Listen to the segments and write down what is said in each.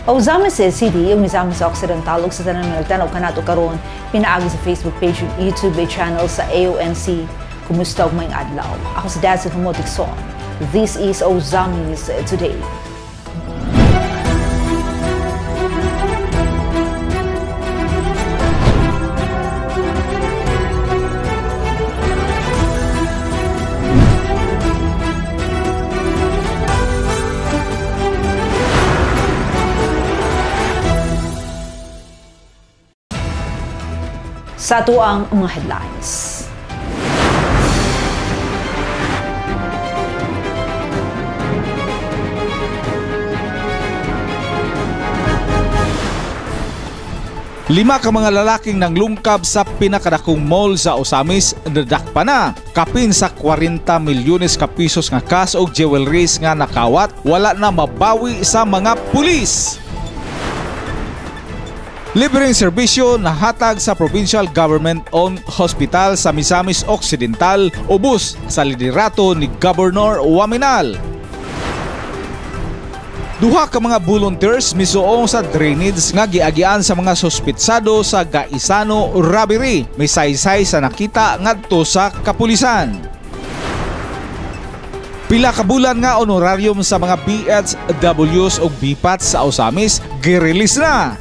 O Misamis City, yung Misamis Occidental, ug sa tanan nga nagtanaw kanato karon pinaagi sa Facebook page ug YouTube channel sa AONC. Kumusta ug maayong adlaw? Ako si Dazzle Humotikson. This is Misamis Today. Sa ato ang mga headlines. Lima ka mga lalaking nanglungkab sa pinakadakong mall sa Osamis nadakpa na. Kapin sa 40 milyones ka pisos nga cash og jewelries nga nakawat, wala na mabawi sa mga pulis. Libreng serbisyo na hatag sa Provincial Government-owned Hospital sa Misamis Occidental ubos sa liderato ni Governor Waminal. Duha ka mga volunteers misuong sa drainage nga giagian sa mga sospitsado sa Gaisano Robbery. May saysay sa nakita ngadto sa kapulisan. Pila ka bulan nga honorarium sa mga BHWs ug BPATs sa Osamis gi-release na.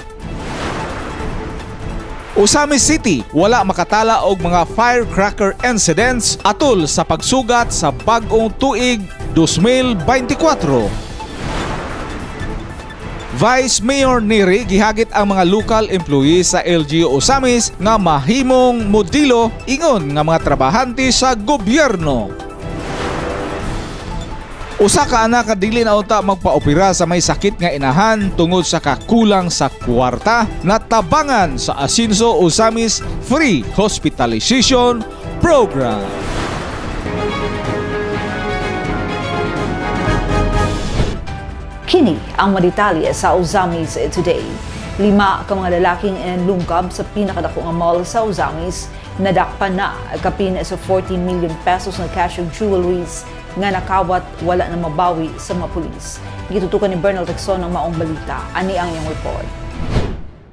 Osamis City wala makatala og mga firecracker incidents atol sa pagsugat sa bag-ong tuig 2024. Vice Mayor Neri gihagit ang mga local employees sa LGU Osamis nga mahimong modelo ingon nga mga trabahante sa gobyerno. Usa ka anak nga dili na unta magpaopera sa may sakit nga inahan tungod sa kakulang sa kwarta natabangan sa Asinso Osamis Free Hospitalization Program. Kini ang madetalye sa Osamis Today. Lima ka mga lalaking inlungkab sa pinakadako nga mall sa Osamis nadakpa na kapin sa 14 million pesos na cash ug jewelries nga nakawat, wala na mabawi sa mga pulis. Gitutukan ni Bernal Texon ang maong balita. Ani ang iyang report.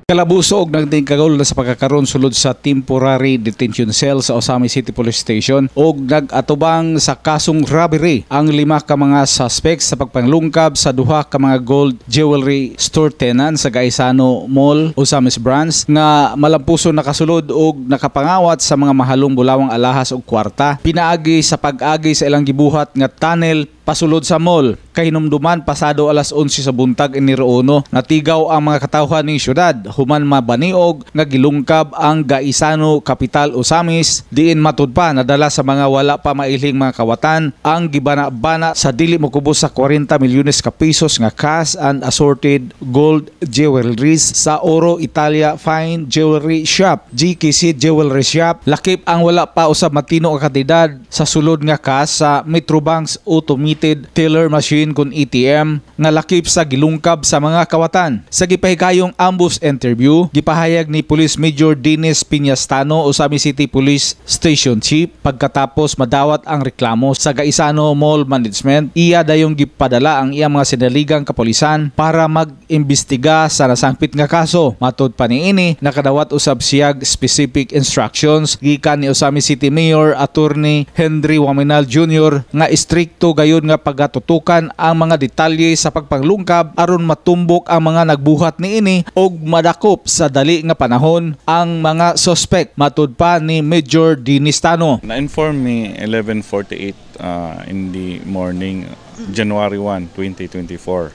Kalabuso og nagtingkagol na sa pagkakaroon sulod sa temporary detention cell sa Osamis City Police Station og nag-atubang sa kasong robbery ang lima ka mga suspects sa pagpanglungkab sa duha ka mga gold jewelry store tenant sa Gaisano Mall, Osamis Branch nga malampuson nakasulod og nakapangawat sa mga mahalong bulawang alahas og kwarta. Pinaagi sa pag-agi sa ilang gibuhat nga tunnel pasulod sa mall. Kahinumduman pasado alas 11 sa buntag Enero 1, natigaw ang mga katawhan ng syudad human mabaniog nga gilungkab ang Gaisano Capital Osamis diin matud pa nadala sa mga wala pa mailing mga kawatan ang gibana-bana sa dili mokubos sa 40 milyones ka pisos nga cash and assorted gold jewelries sa Oro Italia Fine Jewelry Shop, GKC Jewelry Shop. Lakip ang wala pa usab matino nga kantidad sa sulod nga cash sa Metrobank's automated teller machine kun ATM nga lakip sa gilungkab sa mga kawatan. Sa gipahikayong ambush interview, gipahayag ni Police Major Dennis Piñastano, Osamis City Police Station Chief, pagkatapos madawat ang reklamo sa Gaisano Mall Management, iya dayong gipadala ang iyang mga sinaligang kapulisan para mag-imbestiga sa nasangpit nga kaso. Matud pa niini, nakadawat usab siyag specific instructions gikan ni Osamis City Mayor Attorney Henry Waminal Jr. nga istrikto gayon nga pagatutukan ang mga detalye sa pagpanglungkab aron matumbok ang mga nagbuhat niini og madakop sa dali nga panahon ang mga suspect. Matud pa ni Major Dinistano. Na-inform me 11:48 in the morning, January 1, 2024.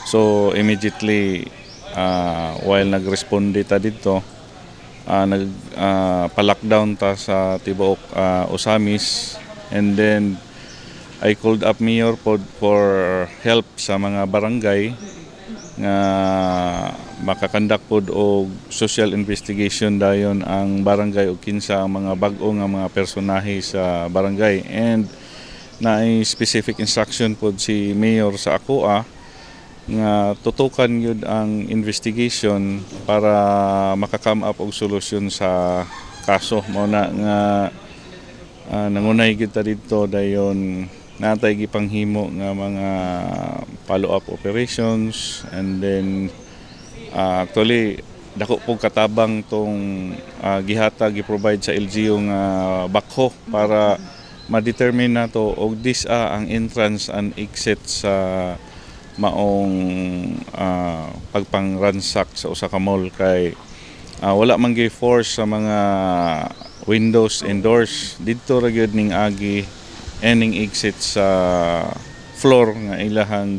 So immediately while nagresponde ta dito, nagpa-lockdown ta sa tibuok Osamis, and then I called up Mayor for help sa mga barangay nga makakandak pod og social investigation dayon ang barangay ug kinsa ang mga bag-o nga mga personahe sa barangay, and naay specific instruction pod si Mayor sa ACOA nga tutukan yun ang investigation para maka-come up og solusyon sa kaso. Mao na nga nangunay kita dito dayon natay gipanghimo nga mga follow-up operations, and then actually dako po katabang tong gi-provide sa LGU nga bakho para ma-determine na to og ang entrance and exit sa maong pagpangransak sa usa ka mall, kay wala man gi-force sa mga windows and doors didto ra gyud ning agi ending exit sa floor nga ilahang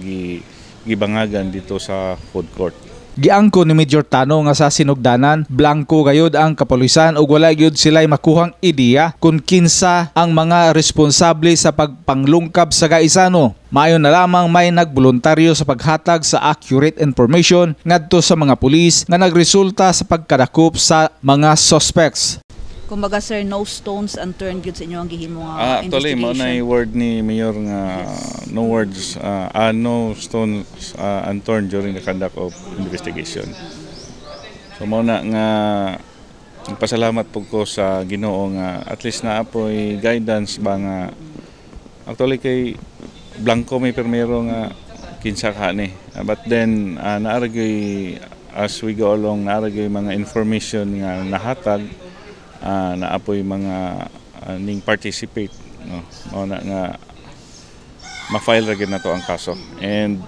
gibangagan dito sa food court. Giangko ni Major Tano nga sa sinugdanan, blanco gayud ang kapulisan ug wala gyud sila'y makuhang ideya kung kinsa ang mga responsable sa pagpanglungkab sa gaisano. Maayo na lamang may nagboluntaryo sa paghatag sa accurate information ngadto sa mga pulis nga nagresulta sa pagkadakop sa mga suspects. Kumbaga sir, no stones unturned gyud sa inyo ang gihimo nga actually, mo na word ni Mayor nga no stones unturned during the conduct of investigation. So mo na nga pasalamat po ko sa Ginoo nga at least na apoy guidance ba nga actually kay blanco may permero nga kinsa ka ni. But then naaragay as we go along, naaragay mga information nga nahatag naapoy mga ning participate, no, na nga ma-file ra gyud nato ang kaso, and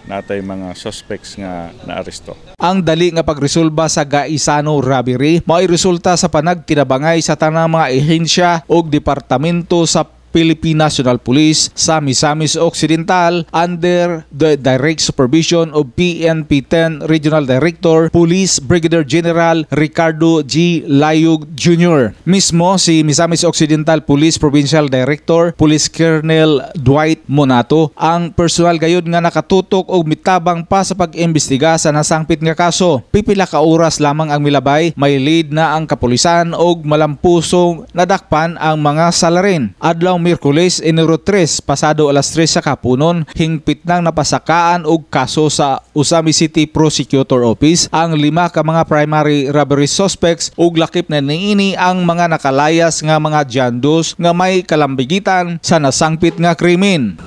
natay mga suspects nga naaresto. Ang dali nga pagresolba sa gaisano robbery mao'y resulta sa panagtinabangay sa tanang mga ehensya ug departamento sa Philippine National Police sa Misamis Occidental under the direct supervision of PNP-10 Regional Director Police Brigadier General Ricardo G. Layug Jr. Mismo si Misamis Occidental Police Provincial Director Police Colonel Dwight Monato ang personal gayud nga nakatutok og mitabang pa sa pag-imbestiga sa nasangpit nga kaso. Pipila ka oras lamang ang milabay, may lead na ang kapulisan og malampusong nadakpan ang mga salarin. Adlaw Miyerkules, Enero 3, pasado alas 3 sa kapunon, hingpit nang napasakaan og kaso sa Usami City Prosecutor Office ang 5 ka mga primary robbery suspects ug lakip na niini ang mga nakalayas nga mga jandos nga may kalambigitan sa nasangpit nga krimen.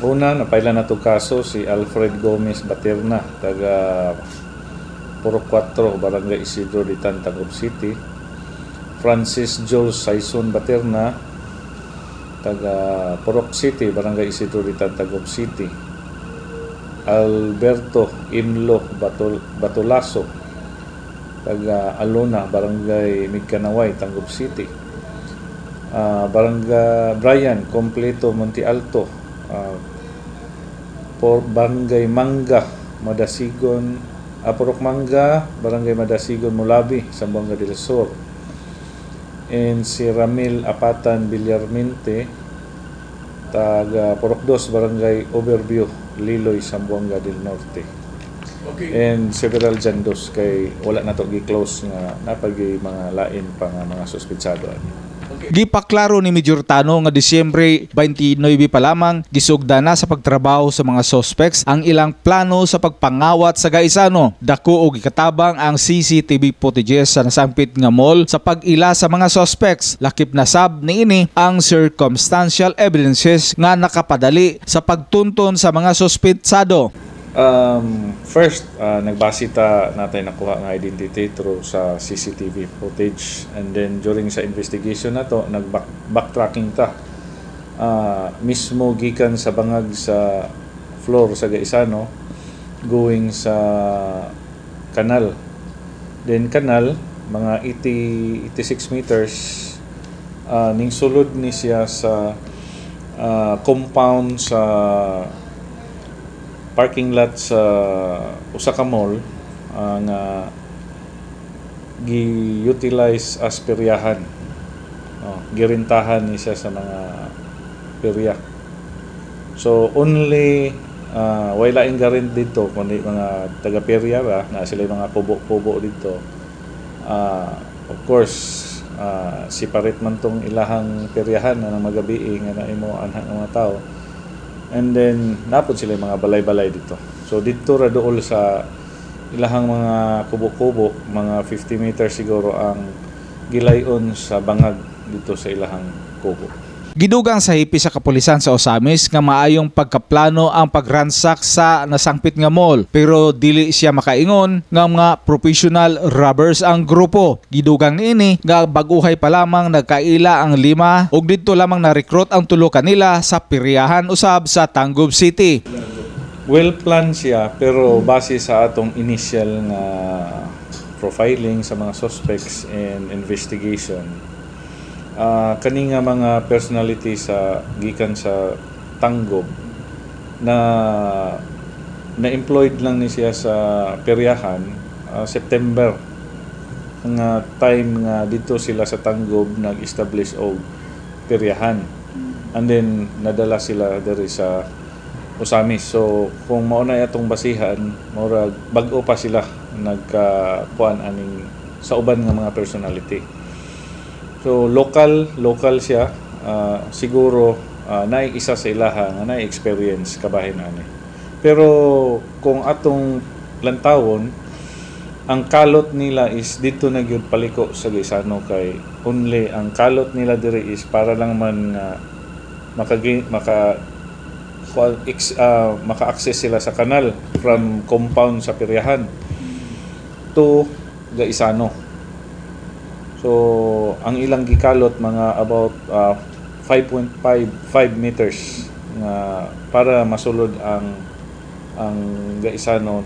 Una, napaila na to kaso si Alfred Gomez Baterna, taga Puro 4, Barangay Isidro de Tantagum City. Francis Joel Saison Baterna, taga Purok City, Barangay Isidro de Tantagum City. Alberto Imlo Batulaso, taga Alona, Barangay Migkanaway, Tangub City. Barangay Brian Completo Monte Alto, Barangay Mangga, Madasigon, Purok Mangga, Barangay Madasigon, Mulabi, Zamboanga del Sur. And si Ramil Apatan Villarmente, taga Purok 2, Barangay Overview, Liloy, Zamboanga del Norte. Okay. And several jandos kay wala na to gi-close nga napagi mga lain pa nga mga suspetsado. Okay. Gipaklaro ni Major Tano nga Disyembre 29 pa lamang gisugda na sa pagtrabaho sa mga suspects ang ilang plano sa pagpangawat sa gaisano. Dako og ikatabang ang CCTV footages sa nasangpit nga mall sa pag-ila sa mga suspects. Lakip na sab niini ang circumstantial evidences nga nakapadali sa pagtunton sa mga suspetsado. First, nagbasita natin nakuha ng identity through sa CCTV footage, and then during sa investigation na to, nag-backtracking ta. Mismo gikan sa bangag sa floor sa gaisano, going sa kanal. Then kanal, mga 86 meters, ning sulod ni siya sa compound sa parking lot sa usa ka mall nga gi-utilize as peryahan. Girintahan ni siya sa mga perya. So only wala ing garin dito kundi mga taga-perya ra na sila mga kubo-kubo dito. Of course, separate man tong ilahang peryahan na magabi nga naimo anhang mga tao. And then napod sila mga balay-balay dito. So dito ra dool sa ilahang mga kubo-kubo, mga 50 meters siguro ang gilayon sa bangag dito sa ilahang kubo. Gidugang sa hipi sa kapulisan sa Osamis nga maayong pagkaplano ang pagransak sa nasangpit nga mall pero dili siya makaingon nga mga professional robbers ang grupo. Gidugang niini nga baguhay pa lamang nagkaila ang 5 ug didto lamang na-recruit ang 3 kanila sa piryahan usab sa Tangub City. Well planned siya pero base sa atong initial nga profiling sa mga suspects and investigation. Kani nga mga personality sa gikan sa Tangub na employed lang ni siya sa peryahan September nga time nga dito sila sa Tangub nag-establish og peryahan and then nadala sila diri sa Osamis. So kung mao na atong basihan murag bag-o pa sila nagkapuan aning sa uban nga mga personality. So local siya siguro naay isa sa ilaha nga naay experience kabahin ani. Pero kung atong lantawon ang kalot nila is dito na gyud paliko sa Gaisano kay only ang kalot nila diri is para lang man maka-access sila sa kanal from compound sa peryahan to Gaisano. So ang ilang gikalot mga about 5.5 meters nga para masulod ang Gaisano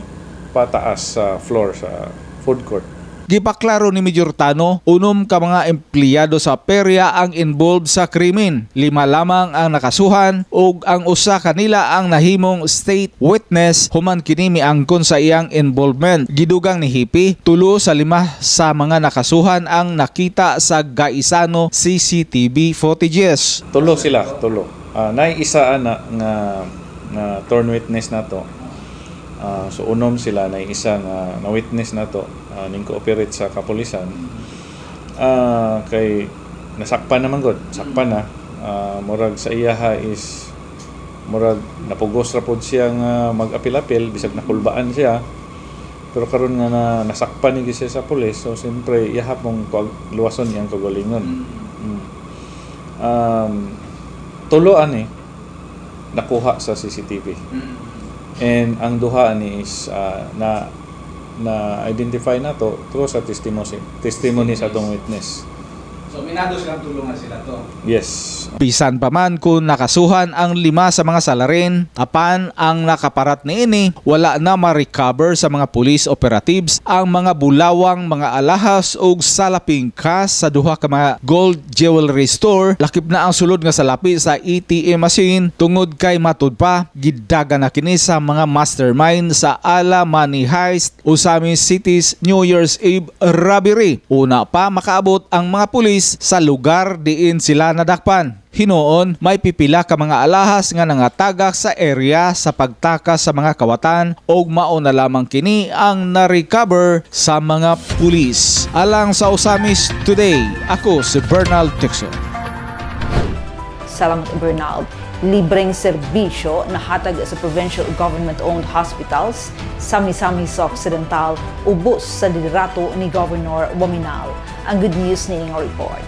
pataas sa floor sa food court. Gipaklaro ni Major Tano, 6 ka mga empleyado sa perya ang involved sa krimen. 5 lamang ang nakasuhan ug ang usa kanila ang nahimong state witness human kini miangkon sa iyang involvement. Gidugang ni Hipi, 3 sa 5 sa mga nakasuhan ang nakita sa Gaisano CCTV footages. 3 sila. Nay isa ana nga torn witness nato. So unom sila na isa nga na witness na to ning cooperate sa kapulisan kay nasakpan naman gud sakpan na murag sa iyaha is murag napugos ra pod siya nga mag-apil-apil bisag nakulbaan siya pero karon nga nasakpan ni siya sa pulis so siyempre iyaha mong luwason iyang kagalingon. Tuloan nakuha sa CCTV. And ang duha ni is na identify na to through sa testimony sa atong witness. So minado silang tulungan sila to. Yes. Bisan pa man kung nakasuhan ang 5 sa mga salarin, apan ang nakaparat niini wala na ma-recover sa mga police operatives ang mga bulawang mga alahas ug salaping cash sa 2 ka mga gold jewelry store. Lakip na ang sulod nga salapi sa ATM machine tungod kay matud pa gidaga na kini sa mga mastermind sa Ala Money Heist Osamis City's New Year's Eve robbery. Una pa makaabot ang mga pulis sa lugar diin sila nadakpan. Hinoon, may pipila ka mga alahas nga nangatagak sa area sa pagtakas sa mga kawatan o mao na lamang kini ang na-recover sa mga pulis. Alang sa Osamis Today, ako si Bernal Tixon. Salamat Bernal. Libreng serbisyo na hatag sa provincial government-owned hospitals sa Misamis Occidental ubos sa liderato ni Governor Waminal. Ang good news ni ng report.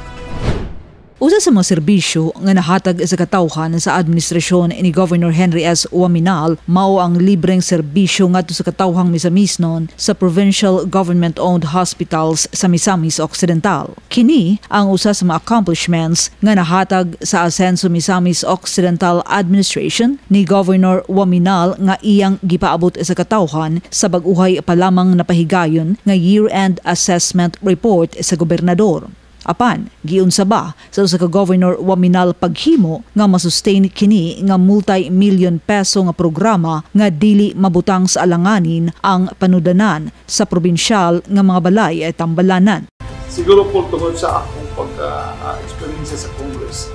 Usa sa mga serbisyo nga nahatag sa katawhan sa administrasyon ni Governor Henry S. Waminal mao ang libreng serbisyo ngadto sa katawhang Misamisnon sa provincial government-owned hospitals sa Misamis Occidental. Kini ang usa sa mga accomplishments nga nahatag sa Asenso Misamis Occidental Administration ni Governor Waminal nga iyang gipaabot sa katawhan sa bag-uhay pa lamang napahigayon nga year-end assessment report sa gobernador. Apan, giunsa ba sa usa ka Governor Waminal paghimo nga masustain kini nga multi-million peso nga programa nga dili mabutang sa alanganin ang panudanan sa probinsyal nga mga balay at tambalanan. Siguro po tungod sa akong pag-experience sa Congress,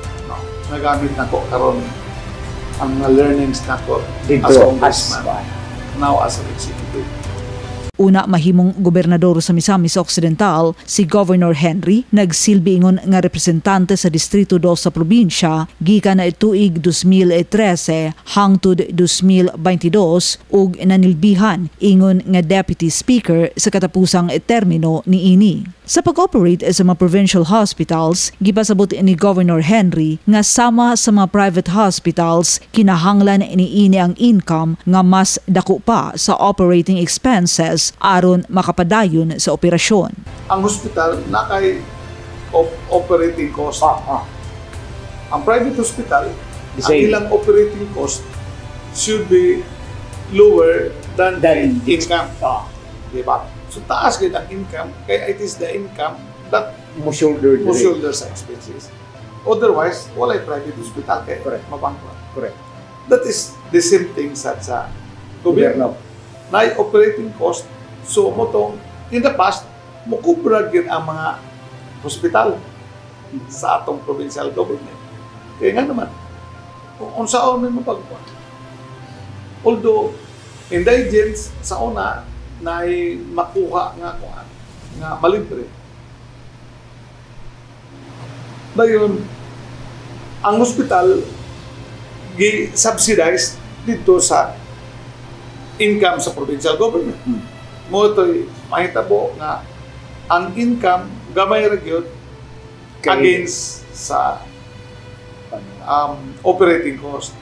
nagamit na ko karon ang mga learnings na ko as congressman, now as an executive. Una mahimong gobernador sa Misamis Occidental, si Governor Henry nagsilbi ingon nga representante sa Distrito 2 sa probinsya gikan na tuig 2013 hangtod 2022 ug nanilbihan ingon nga Deputy Speaker sa katapusang termino niini. Sa pag-operate sa mga provincial hospitals, gipasabot ni Governor Henry nga sama sa mga private hospitals, kinahanglan iniini ang income nga mas dako pa sa operating expenses aron makapadayon sa operasyon. Ang hospital na kay operating cost. Ang private hospital, ang ilang operating cost should be lower than the income. Diba? So taas kayo ang income, kaya it is the income that mo shoulder sa expenses. Otherwise, wala yung private hospital kaya mabangkot. Correct. That is the same thing sa gobyerno. Na operating cost, so mo tong, in the past, mukubra yun ang mga hospital sa atong provincial government. Kaya nga naman, kung unsaon may mapagpuan. Although, indigents sa una, na makuha nga malibre. Dayon, ang hospital gi-subsidize dito sa income sa provincial government. Mo ito'y mahitabo nga ang income gamay ra gyud against sa operating cost.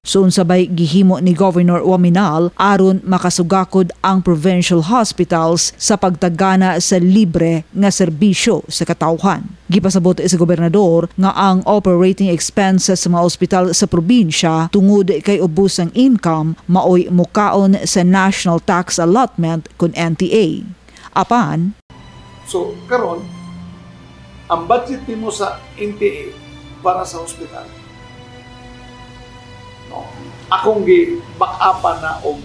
So unsabay gihimo ni Governor Waminal aron makasugakod ang provincial hospitals sa pagtagana sa libre nga serbisyo sa katawhan. Gipasabot sa gobernador nga ang operating expenses sa mga ospital sa probinsya tungod kay ubos ang income maoy mukaon sa National Tax Allotment kun NTA. Apan, so karon ang budget nimo sa NTA para sa ospital akong gi-back-upan na og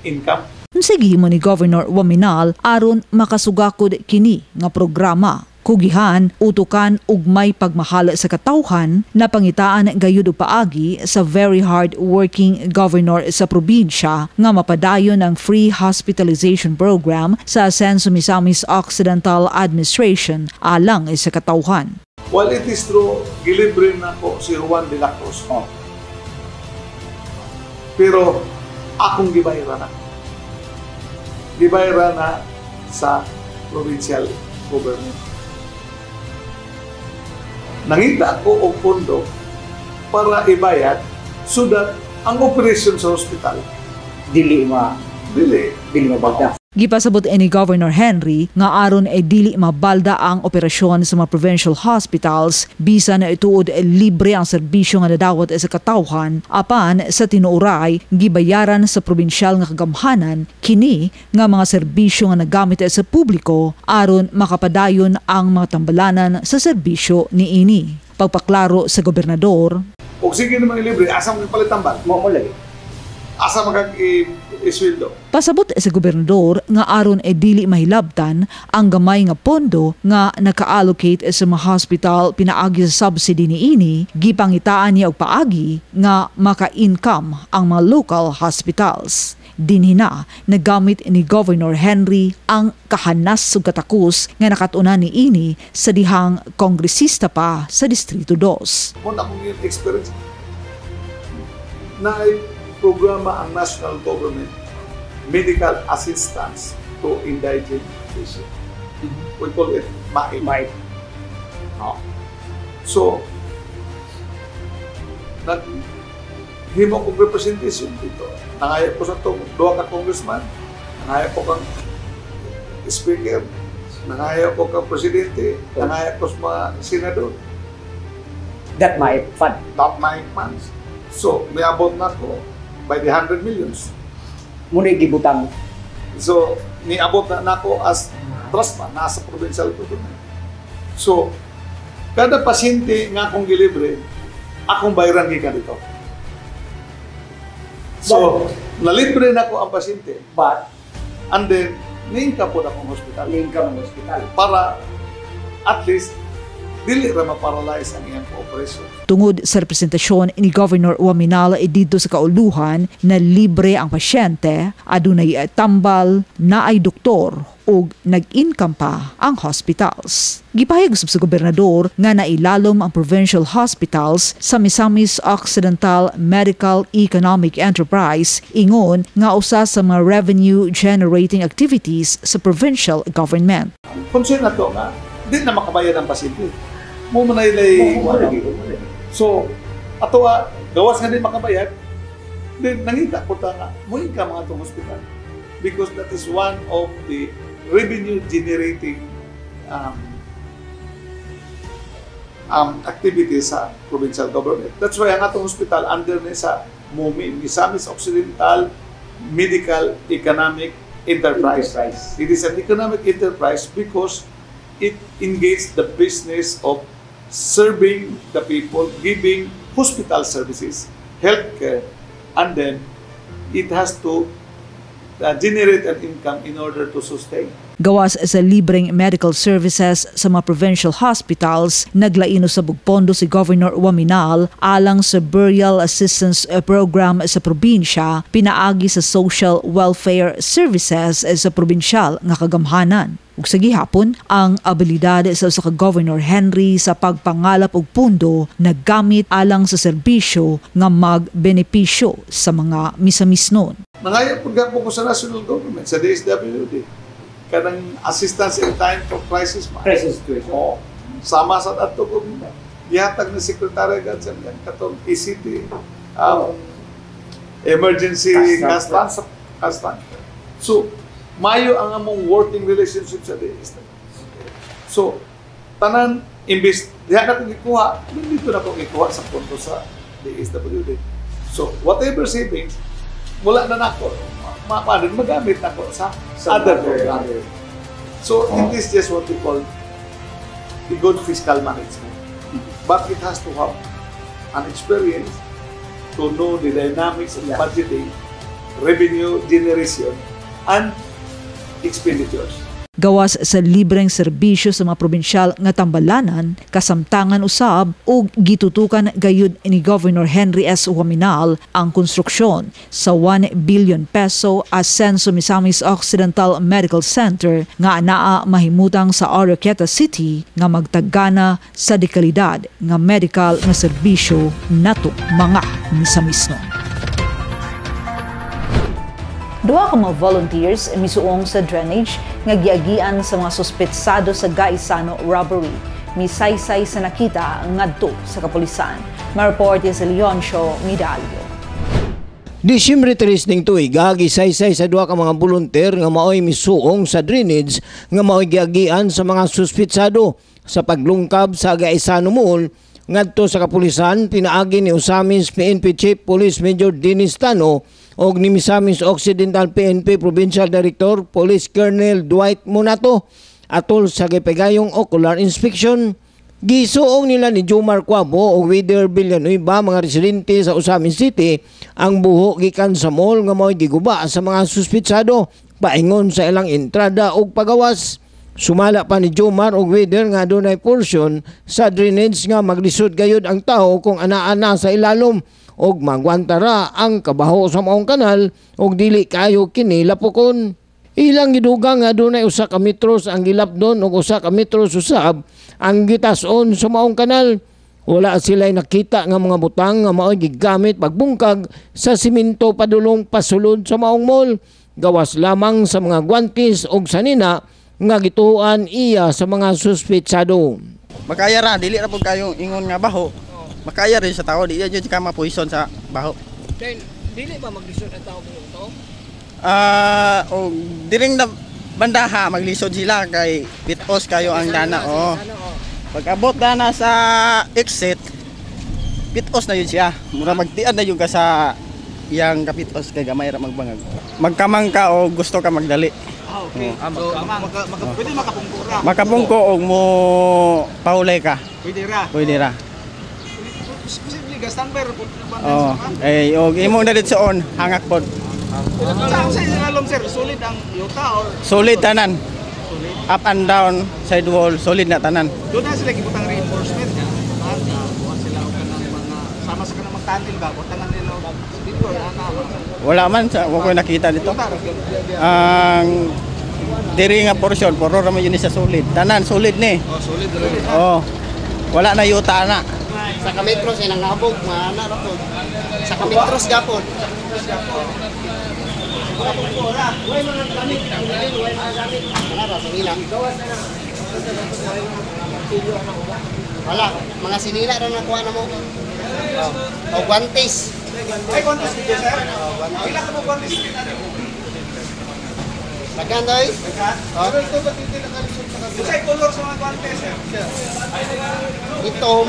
income. Sige mo ni Governor Waminal aron makasugakod kini nga programa. Kugihan, utukan ug may pagmahala sa katawhan na pangitaan gayud og paagi sa very hard working governor sa probinsya nga mapadayon ang free hospitalization program sa Asenso Misamis Occidental Administration alang sa katawhan. While it is true, gilibre na ko si Juan de la Cruz. Pero akong gibayra na. Gibayra na sa provincial government. Nangita ko og pondo para ibayad so that ang operation sa hospital dili mabagda. Gipasabot ni Governor Henry nga aron ay dili mabalda ang operasyon sa mga provincial hospitals bisan na ituod libre ang serbisyo nga nadawat sa katawhan apan sa tinuoray gibayaran sa probinsyal nga kagamhanan kini nga mga serbisyo nga nagamit sa publiko aron makapadayon ang mga tambalanan sa serbisyo niini. Pagpaklaro sa gobernador, og sige naman libre asa mo palit tambal mo lagi. Asa mag-isweldo. Pasabot sa gobernador nga aron ay dili mahilabtan ang gamay nga pondo nga naka-allocate sa mga hospital pinaagi sa subsidy niini, gipangitaan niya og paagi nga maka-income ang mga local hospitals. Dinhina nagamit ni Governor Henry ang kahanas ug katakos nga nakatuna niini sa dihang kongresista pa sa Distrito 2. Kung akong experience na programa ang national government medical assistance to indigent patients. We call it MAIP. So, naghimo kong representation dito. Nangayap ko sa ito, 2 ka congressman, nangayap ko kang speaker, nangayap ko kang presidente, nangayap ko sa mga senador. That MAIP fund. That MAIP funds. So, may abot na ko by the 100 millions. Muna gibutang. So, niabot na ako as trust fund, nasa provincial government. So, kada pasyente nga akong gilibre, akong bayaran gikan dito. So, nalibre na ko ang pasyente. But, and then, niingka po na akong hospital. Niingka ng hospital. Para, at least, dili ra ma-paralyze ang iyang cooperation. Tungod sa representasyon ni Governor Waminal dito sa kauluhan na libre ang pasyente, adunay tambal na ay doktor o nag-income pa ang hospitals. Gipahayag sa gobernador nga nailalom ang provincial hospitals sa Misamis Occidental Medical Economic Enterprise ingon nga usa sa mga revenue generating activities sa provincial government. Concern na to nga, di na makabayad ang pasyente. Mo man ilay. So, ato gawas nga din makabayad, then nangita po ta nga, mo ka mga itong hospital. Because that is one of the revenue generating activities sa provincial government. That's why ang atong hospital under ni sa MOME, Misamis Occidental Medical Economic Enterprise. It is an economic enterprise because it engaged the business of serving the people, giving hospital services, healthcare, and then it has to generate an income in order to sustain. Gawas sa libreng medical services sa mga provincial hospitals, naglaino sa bugpondo si Governor Waminal alang sa Burial Assistance Program sa probinsya, pinaagi sa social welfare services sa probinsyal nga kagamhanan. Ug sa gihapon, ang abilidad sa usa ka Governor Henry sa pagpangalap og pundo naggamit alang sa serbisyo nga magbenepisyo sa mga misamisnon. Nangayap po ko sa national government, sa DSWD, kanang assistance in time for crisis situation. Oh, sama sa ato ko gihatag ni Secretary Gadsan yan katong ECT emergency kastan. So mayo ang among working relationship sa DSWD. So tanan imbis diha na ko gikuha, dito na ko gikuha sa pondo sa DSWD. So whatever savings wala na nako magamit nako sa other program. So it is just what we call the good fiscal management. But it has to have an experience to know the dynamics of budgeting, revenue generation, and expenditures. Gawas sa libreng serbisyo sa mga probinsyal nga tambalanan, kasamtangan usab ug gitutukan gayud ni Governor Henry S. Waminal ang konstruksyon sa 1 billion peso Ascenso Misamis Occidental Medical Center nga anaa mahimutang sa Oroquieta City nga magtagana sa dekalidad nga medical nga serbisyo nato mga misamisnon. Duha ka mga volunteers misuong sa drainage nga giagian sa mga suspetsado sa Gaisano robbery. Misaysay sa nakita ngadto sa kapulisan. Mareport sa Leoncio Midalio. Disyembre 3 ning tuig, gisaysay sa duha ka mga volunteer nga maoy misuong sa drainage nga maoy giagian sa mga suspetsado sa paglungkab sa Gaisano Mall ngadto sa kapulisan. Pinaagi ni Usamis PNP Chief Police Major Dennis Tano og ni Misamis Occidental PNP Provincial Director Police Colonel Dwight Monato atol sa gipagayong ocular inspection. Gisuong nila ni Jomar Cuabo o Wider Villanueva mga residente sa Usamis City ang buho gikan sa mall nga mao'y giguba sa mga suspetsado paingon sa ilang entrada og pagawas. Sumala pa ni Jomar og Wider nga dunay portion sa drainage nga maglisod gayud ang tao kung ana-ana sa ilalom og magwantara ang kabaho sa maong kanal og dili kayo kini lapokon. Ilang gidugang nga dunay usa ka metros ang gilapdon og usa ka metros usab ang gitas-on sa maong kanal. Wala sila'y nakita nga mga butang nga mao'y gigamit pagbungkag sa simento padulong pasulod sa maong mall. Gawas lamang sa mga guantes og sanina nga gituan iya sa mga suspetsado. Makaya ra dili ra pud kayo ingon nga baho. Makaya rin sa tao, di yan yung kama poison sa baho. Then, dili ba maglisod ang tao ng ito? O diring na bandaha, maglisod sila kay pitos kayo ang dana. Pag abot dana sa exit, pitos na yun siya. Mura magtian na yun ka sa iyang kapitos kay gamay ra magbangag. Magkamang ka o gusto ka magdali. Okay. So, pwede makapungko ra? Makapungko o mo paulay ka. Pwede ra? Pwede ra. Posible gastan ba report na ba? Og imo na dit on hangak pod. Sa ilalom sir, solid ang yuta or solid tanan. Up and down, sidewall, solid na tanan. Doon na sila gibutang reinforcement. masa ka na magtanil ba? Butangan nila dito, Wala man, wala ko nakita dito. Ang diri nga portion, puro raman yun sa solid. Tanan, solid ni. Oh, solid. Oh, wala na yuta na. Sa kametros ay nangabog, maana ra po. Sa kametros gapon. Wala, mga sinila ra nakuha na mo. O guantes. Ay, contest dito, sir. Ilan ka mo contest dito? Lagyan doy. Pero ito ba dito nakalisod sa kabila? Sa color sa mga contest, sir. Itom.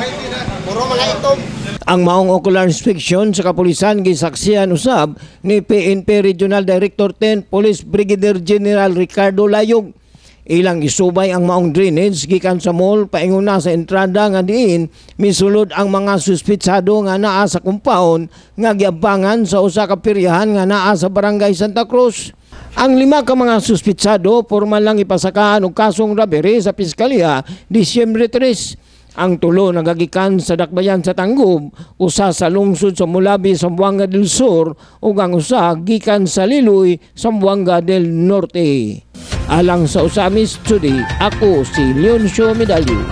Puro mga itom. Ang maong ocular inspection sa kapulisan gisaksihan usab ni PNP Regional Director 10 Police Brigadier General Ricardo Layog. Ilang isubay ang maong drainage gikan sa mall painguna sa entrada nga diin misulod ang mga suspitsado nga naa sa compound nga giabangan sa usa ka peryahan nga naa sa Barangay Santa Cruz. Ang 5 ka mga suspitsado formal lang ipasakaan og kasong robbery sa piskalya Disyembre 3. Ang 3 nagagikan sa Dakbayan sa Tangub, usa sa lungsod sa Mulabi, Zamboanga del Sur ug ang usa gikan sa Liloy, Zamboanga del Norte. Alang sa Usamis Today, ako si Leoncio Medalio.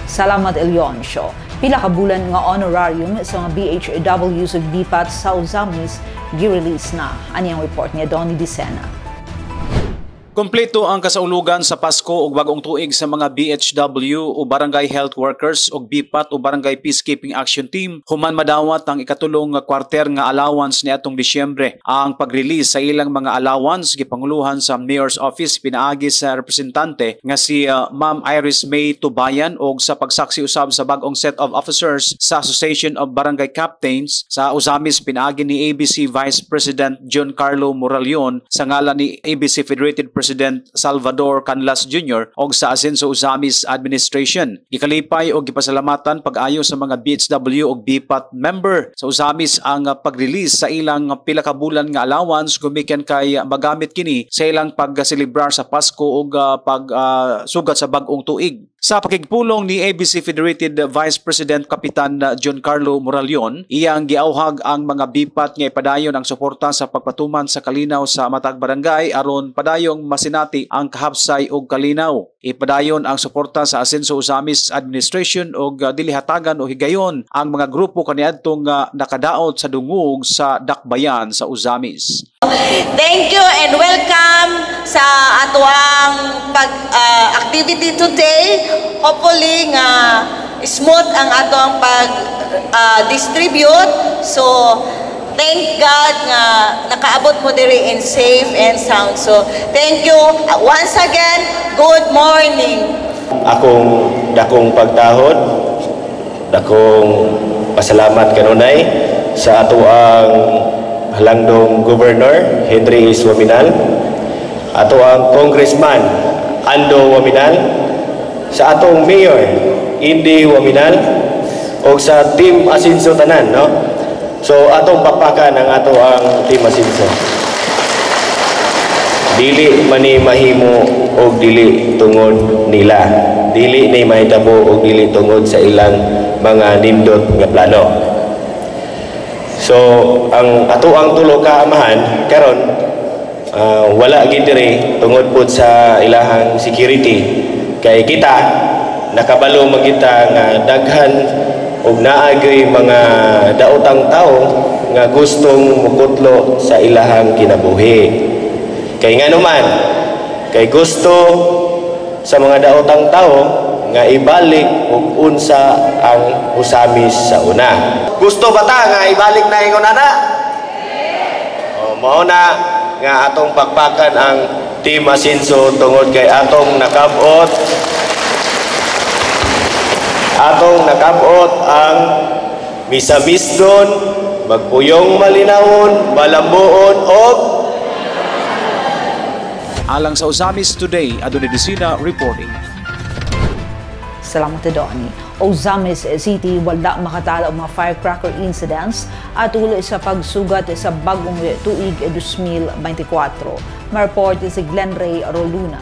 Salamat Leoncio. Pila ka bulan nga honorarium sa mga BHWs ug BPAT sa Usamis gi-release na. Ani ang report ni Donnie Dicena. Kompleto ang kasaulugan sa Pasko ug bagong tuig sa mga BHW o Barangay Health Workers o BPAT o Barangay Peacekeeping Action Team human madawat ang ikatulong nga kwarter nga allowance ni atong Disyembre. Ang pag-release sa ilang mga allowance gipanguluhan sa Mayor's Office pinaagi sa representante nga si Ma'am Iris May Tubayan og sa pagsaksi usab sa bagong set of officers sa Association of Barangay Captains sa Usamis pinaagi ni ABC Vice President John Carlo Moralion sa ngalan ni ABC Federated President Salvador Canlas Jr. og sa Asenso Usamis Administration. Gikalipay og gipasalamatan pag-ayo sa mga BHW og BPAT member sa Usamis ang pag-release sa ilang pila ka bulan nga allowance gumikan kay magamit kini sa ilang pag-celebrar sa Pasko ug pag-sugat sa bag-ong tuig. Sa pakigpulong ni ABC Federated Vice President Kapitan John Carlo Moralion, iyang giauhag ang mga BPAT nga ipadayon ang suporta sa pagpatuman sa kalinaw sa matag barangay aron padayong masinati ang kahapsay ug kalinaw. Ipadayon ang suporta sa Asenso Usamis Administration ug dilihatagan o higayon ang mga grupo kaniadtong nakadaot sa dungog sa Dakbayan sa Usamis. Thank you and welcome sa atuang activity today. Hopefully nga smooth ang atong pag-distribute. So thank God nga nakaabot mo diri in safe and sound. So thank you once again. Good morning. Akong dakong pagtahod, dakong pasalamat kanunay sa ato ang halangdong Governor Henry S. Waminal, ato ang Congressman Ando Waminal, sa atong Mayor Indy Waminal, o sa Team Asenso tanan, no? So atong pakpakan ang ato ang Team Asenso. Dili mani mahimo og dili tungod nila. Dili ni mahitabo og dili tungod sa ilang mga nindot nga plano. So ang ato ang tulo ka amahan karon wala gid diri tungod pud sa ilahang security kay kita nakabalo magita nga daghan og naagay mga daotang tao nga gustong mukutlo sa ilahang kinabuhi. Kay nga naman, kay gusto sa mga daotang tao nga ibalik og unsa ang Usamis sa una. Gusto ba ta nga ibalik na ingon ana? O mao na nga atong pakpakan ang Team Asenso tungod kay atong nakabot ang misamisdon, magpuyong malinawon, malambuon og alang sa Usamis Today, Adonai Dicena reporting. Salamat Donnie. Usamis City wala makatala og mga firecracker incidents at ulo sa pagsugat sa bagong tuig 2024. Ma-report si Glenn Ray Roluna.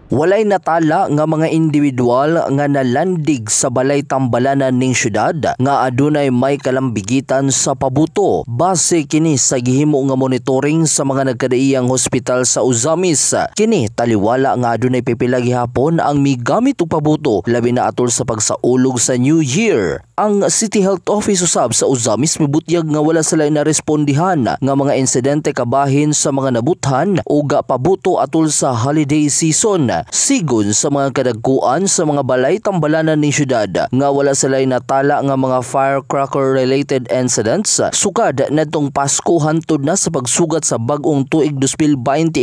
Walay natala nga mga individual nga nalandig sa balay tambalanan ning syudad nga adunay may kalambigitan sa pabuto. Base kini sa gihimo nga monitoring sa mga nagkadaiyang hospital sa Ozamis. Kini taliwala nga adunay pipila gihapon ang migamit og pabuto labi na atol sa pagsaulog sa New Year. Ang City Health Office usab sa Ozamis mibutyag nga wala sila narespondihan nga mga insidente kabahin sa mga nabuthan o pabuto atol sa holiday season. Sigon sa mga kadagkuan sa mga balay tambalanan ni syudad nga wala sila natala nga mga firecracker related incidents sukad nadtong Pasko hantod na sa pagsugat sa bag-ong tuig 2024.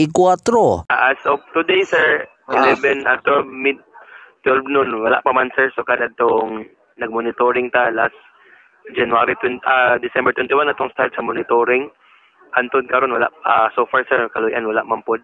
As of today sir, 11 at 12 noon wala pa man sir sukad adtong nagmonitoring ta last December 21 atong start sa monitoring. Hantod karon wala so far sir kaluyan wala man pod.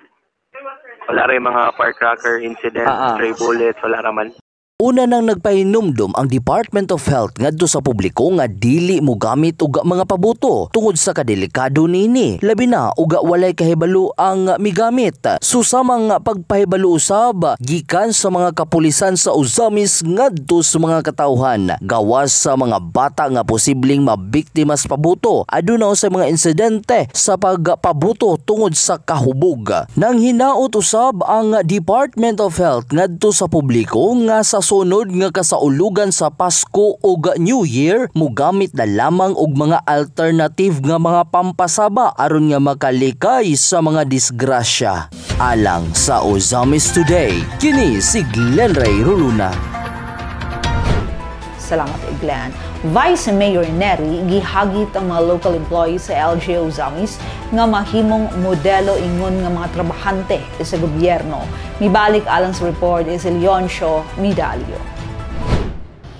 Wala rin mga firecracker incident, stray bullets, wala raman. Una nang nagpahinumdum ang Department of Health ngadto sa publiko nga dili mo gamit og mga pabuto tungod sa kadelikado nini. Labi na uga walay kahibalo ang migamit. Susamang pagpahibalo usab gikan sa mga kapulisan sa Ozamis ngadto sa mga katawhan gawas sa mga bata nga posibleng mabiktima sa pabuto. Aduna sa mga insidente sa pagpabuto tungod sa kahubog. Nang hinaot usab ang Department of Health ngadto sa publiko nga sa sunod nga kasaulugan sa Pasko o New Year, mugamit na lamang og mga alternative nga mga pampasaba aron nga makalikay sa mga disgrasya. Alang sa Ozamis Today, kini si Glenn Ray Ruluna. Salamat Glenn. Vice Mayor Neri gihagit ang mga local employees sa LGU Ozamis nga mahimong modelo ingon nga mga trabahante sa gobyerno. Mibalik alang sa report is Leoncio Midalio.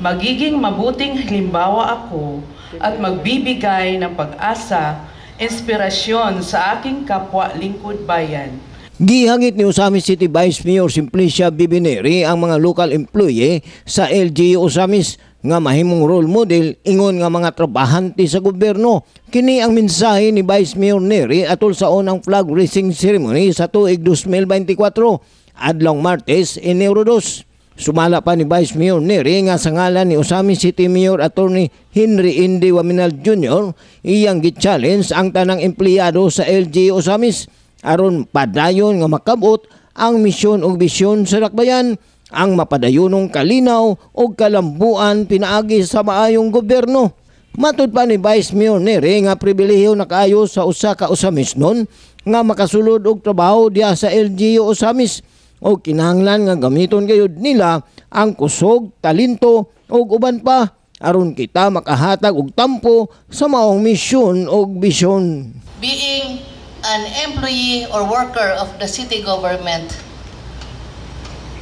Magiging mabuting halimbawa ako at magbibigay ng pag-asa, inspirasyon sa aking kapwa lingkod bayan. Gihagit ni Ozamis City Vice Mayor Simplicia Bibineri ang mga local employee sa LGU Ozamis nga mahimong role model ingon nga mga trabahante sa gobyerno. Kini ang mensahe ni Vice Mayor Neri atol sa unang flag raising ceremony sa tuig 2024 adlaw Martes, Enero 2. Sumala pa ni Vice Mayor Neri nga sa ngalan ni Ozamis City Mayor Attorney Henry Indy Waminal Jr. iyang gi-challenge ang tanang empleyado sa LGU Ozamis aron padayon nga makabot ang misyon ug bisyon sa dakbayan, ang mapadayonong kalinaw o kalambuan pinaagi sa maayong gobyerno. Matud pa ni Vice Mayor Neri nga pribilehiyo na kaayo sa usa ka Ozamis nun nga makasulod og trabaho diha sa LGU Ozamis o kinahanglan nga gamiton gayud nila ang kusog, talento o uban pa aron kita makahatag og tampo sa maong misyon o bisyon. Being an employee or worker of the city government,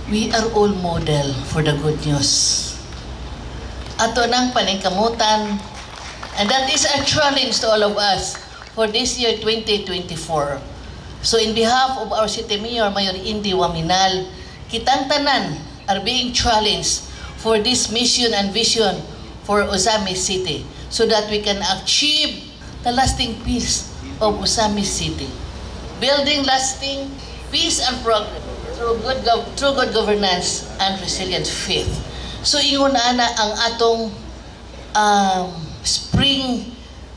we are all model for the good news. Ato nang paningkamutan, and that is a challenge to all of us for this year 2024. So in behalf of our City Mayor, Mayor Indy Waminal, kitang tanan are being challenged for this mission and vision for Ozamis City so that we can achieve the lasting peace of Ozamis City. Building lasting peace and progress through good governance and resilient faith. So ingon ana ang atong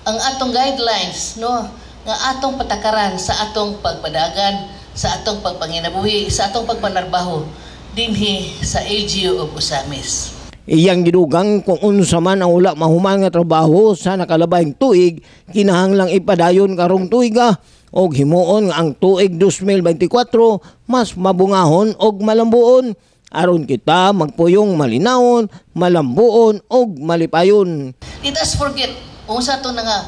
ang atong guidelines no nga atong patakaran sa atong pagpadagan, sa atong pagpanginabuhi, sa atong pagpanarbaho dinhi sa LGU of Ozamis. Iyang gidugang kung unsa man ang wala mahuman nga trabaho sa nakalabayng tuig, kinahanglang ipadayon karong tuig og himuon nga ang tuig 2024 mas mabungahon og malambuon aron kita magpuyong malinawon, malambuon og malipayon. Let us forget unsa to nga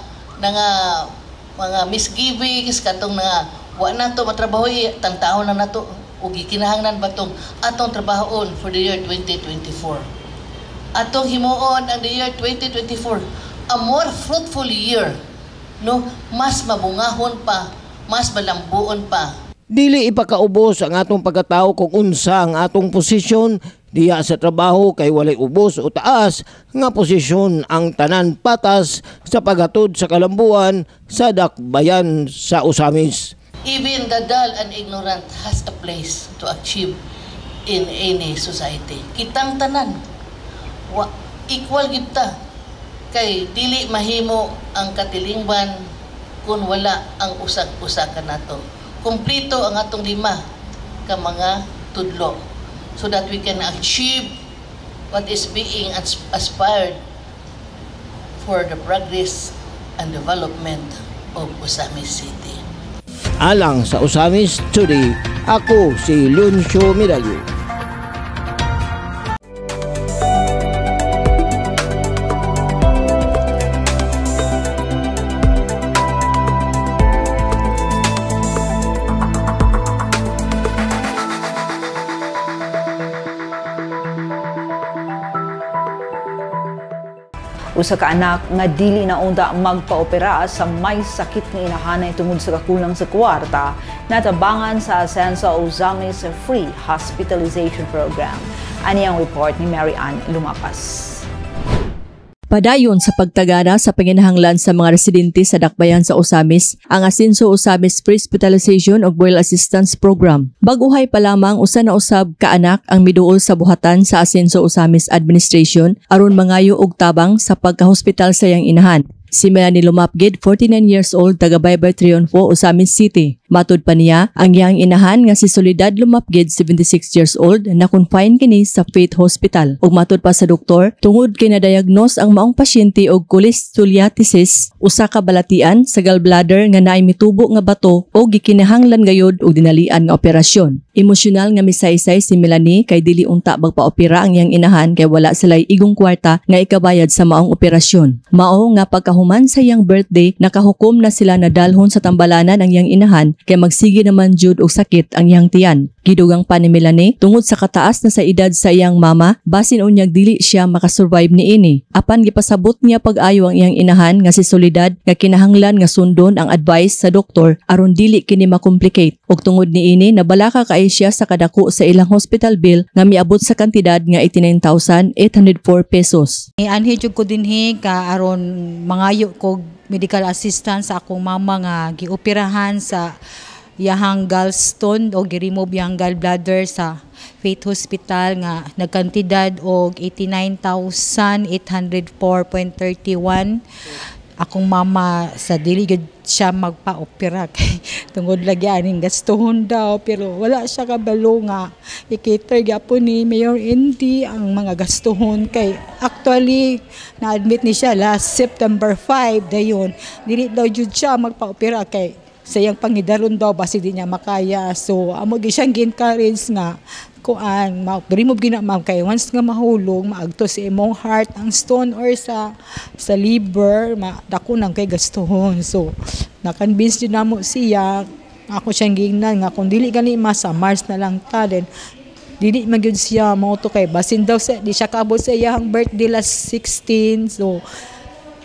mga misgivings katong nga wa na to matrabaho tang-taon na nato ug gikinahanglan ba tong atong trabahon for the year 2024. Atong himuon ang the year 2024 a more fruitful year, no, mas mabungahon pa, mas malambuon pa. Dili ipakaubos ang atong pagkatao kung unsa ang atong posisyon diya sa trabaho kay walay ubos o taas nga posisyon ang tanan patas sa paghatod sa kalambuan sa dakbayan sa Ozamis. Even the dull and ignorant has a place to achieve in any society. Kitang tanan, equal kita. Kay dili mahimo ang katilingban kung wala ang usag-usa ka nato. Kumplito ang atong 5 ka mga tudlo so that we can achieve what is being aspired for the progress and development of Osamis City. Alang sa Osamis Today, ako si Leoncio Medallo. Usa ka anak nga dili na unda magpaopera sa may sakit nga inahanay tungod sa kakulang sa kwarta natabangan sa Asensa Osamis Free Hospitalization Program. Ani ang report ni Mary Ann Lumapas. Padayon sa pagtagana sa panginahanglan sa mga residente sa dakbayan sa Osamis, ang Asensa Osamis Free Hospitalization o Burial Assistance Program. Baguhay pa lamang usa na usab ka anak ang miduol sa buhatan sa Asensa Osamis Administration aron mangayo og tabang sa pagka-hospital sa iyang inahan. Si Melanie Lumapgid, 49 years old, taga Baybay Triunfo, Osamis City. Matud pa niya, ang iyang inahan nga si Soledad Lumapgid, 76 years old, na confine kini sa Faith Hospital. Ug matud pa sa doktor, tungod kay na-diagnose ang maong pasyente og cholestasis, usa ka balatian sa gallbladder nga naay mitubo nga bato o gikinahanglan gayud og dinalian nga operasyon. Emosyonal nga misaysay si Melanie kay dili unta magpa-opera ang iyang inahan kay wala sila'y igong kwarta nga ikabayad sa maong operasyon. Mao nga pagkahuman sa iyang birthday, nakahukom na sila na dalhon sa tambalanan ang iyang inahan kay magsige naman jud og sakit ang iyang tiyan. Gidugang pa ni Melanie tungod sa kataas na sa edad sa iyang mama, basin unyag dili siya makasurvive niini. Apan gipasabot niya pag-ayo ang iyang inahan nga si Soledad nga kinahanglan nga sundon ang advice sa doktor aron dili kini makomplicate. Ug tungod niini nabalaka kay siya sa kadako sa ilang hospital bill nga miabot sa kantidad nga 89,804 pesos. Anhi jud ko dinhi ka aron mangayo kog medical assistance sa akong mama nga gioperahan sa yahang gallstone o gi-remove yang gallbladder sa Faith Hospital nga nagkantidad og 89,804.31. Akong mama sa dili gud siya magpa-opera kay tungod lagi aning gastuhon daw pero wala siya kabalo nga i-cater gyapon ni Mayor Indy ang mga gastuhon kay actually na-admit ni siya last September 5 dayon dili daw jud siya magpa-opera kay sa iyang pangidaron daw basi di niya makaya so amo gi siyang gi-encourage nga kuan ma-remove gina ma'am kay once nga mahulog maagto sa imong heart ang stone or sa liver dako nang kay gastuhon so na-convince din namo siya ako siyang gingnan nga kung dili gani sa Mars na lang ta then dili magyud siya mao to kay basin daw sa di siya kaabot sa iyang birthday last 16 so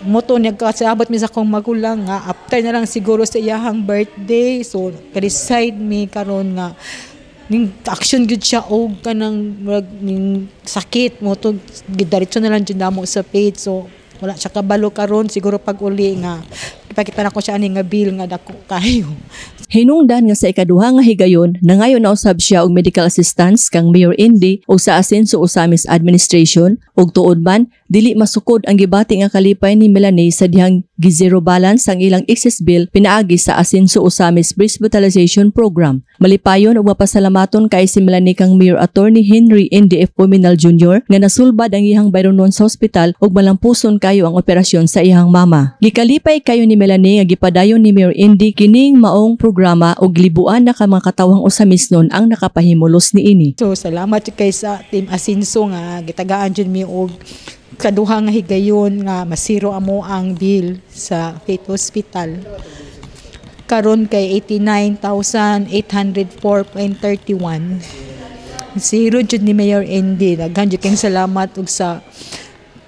moto nagkasabot mi sa akong magulang nga after na lang siguro sa iyang birthday so ka-decide mi karon nga ning action gud siya og kanang ning sakit mo to gidaritso na lang jud namo sa Faith so wala siya kabalo karon siguro pag uli nga ipakita na ko siya ani nga bill nga dako kayo. Hinungdan nga sa ikaduha nga higayon, nangayon na usab siya og medical assistance kang Mayor Indy o sa Asensa Osamis Administration ug tuod man dili masukod ang gibati nga kalipay ni Melanie sa dihang gi-zero balance ang ilang excess bill pinaagi sa Asensa Osamis Free Hospitalization Program. Malipayon ug mapasalamaton kay si Melanie kang Mayor Attorney Henry Indy F. Pominal Jr. nga nasulbad ang iyang bayronon sa ospital ug malampuson kayo ang operasyon sa iyang mama. Gikalipay kayo ni Melanie nga gipadayon ni Mayor Indy kining maong programa og libuan na ka mga katawang Osamis nun ang nakapahimulos niini. So salamat kay sa Team Asensa nga gitagaan jud mi og kaduha nga higayon nga masiro amo ang bill sa Faith Hospital. Karon kay 89,804.31. Zero jud ni Mayor Indy. Daghan jud kay salamat og sa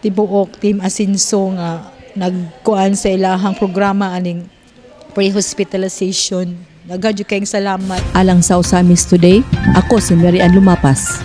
tibuok Team Asensa nga nagkuan sa ilahang programa aning pre-hospitalization. Daghan jud kay salamat. Alang sa Osamis Today, ako si Mary Ann Lumapas.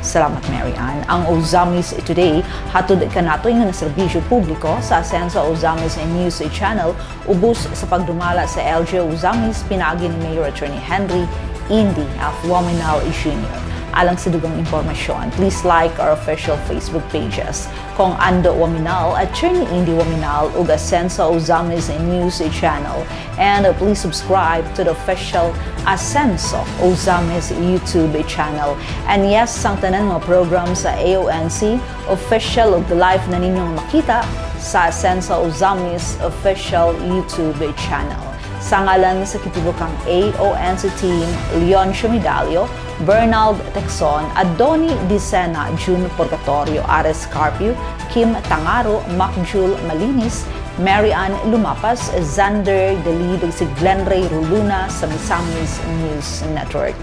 Salamat Mary Ann. Ang Osamis Today hatod kanato nga serbisyo publiko sa Asensa Osamis News Channel ubos sa pagdumala sa LGU Osamis pinagi ni Mayor Attorney Henry Indy F. Waminal Jr. Alang sa dugang impormasyon, please like our official Facebook pages. Kung Ando Waminal, Attorney Indy Waminal, ug Asenso Ozamis News Channel. And please subscribe to the official Asenso Ozamis YouTube channel. And yes, sang tanan mga program sa AONC, official ug live na ninyong makita sa Asenso Ozamis official YouTube channel. Sa ngalan sa kitibukang AONC team, Leon Shumidalio, Bernald Texon, Adoni Dicena, June Purgatorio, Ares Carpio, Kim Tangaro, Macjul Malinis, Mary Ann Lumapas, Xander Delid, si Glenn Ray Ruluna sa Misamis News Network.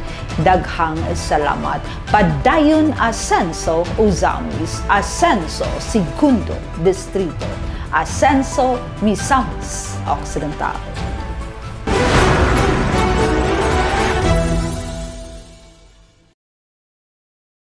Daghang salamat. Padayon Asenso Ozamis, Asenso Segundo Distrito, Asenso Misamis Occidental.